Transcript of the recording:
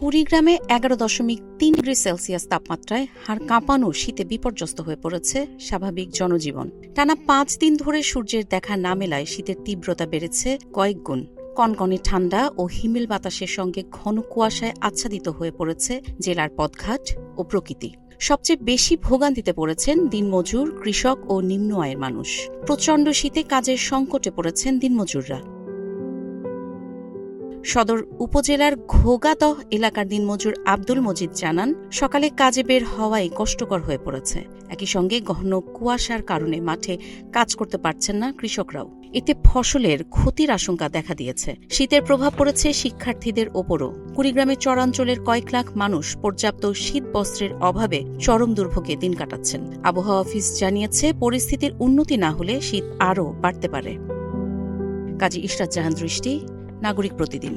কুড়িগ্রামে 11.3 degree Celsius তাপমাত্রায় হাড় কাঁপানো শীতে বিপর্যস্ত হয়ে পড়েছে স্বাভাবিক জনজীবন। টানা 5 দিন ধরে সূর্যের দেখা না মেলায় শীতের তীব্রতা বেড়েছে কয়েক গুণ। কনকনে ঠান্ডা ও হিমেল বাতাসের সঙ্গে ঘন কুয়াশায় আচ্ছাদিত হয়ে পড়েছে জেলার পথঘাট ও প্রকৃতি। সবচেয়ে বেশি ভোগান্তিতে পড়েছেন দিনমজুর, কৃষক ও নিম্ন আয়ের মানুষ। প্রচণ্ড শীতে কাজের সংকটে পড়েছেন দিনমজুররা। সদর উপজেলার ঘোগাদহ এলাকার দিনমজুর আব্দুল মজিদ জানান, সকালে কাজে বের হওয়াই কষ্টকর হয়ে পড়েছে। একই সঙ্গে ঘন কুয়াশার কারণে মাঠে কাজ করতে পারছেন না কৃষকরাও। এতে ফসলের ক্ষতির আশঙ্কা দেখা দিয়েছে। শীতের প্রভাব পড়েছে শিক্ষার্থীদের ওপরও। কুড়িগ্রামের চরাঞ্চলের কয়েক লাখ মানুষ পর্যাপ্ত শীত বস্ত্রের অভাবে চরম দুর্ভোগে দিন কাটাচ্ছেন। আবহাওয়া অফিস জানিয়েছে, পরিস্থিতির উন্নতি না হলে শীত আরও বাড়তে পারে। কাজী ইশরাত জাহান দৃষ্টি, নাগরিক প্রতিদিন।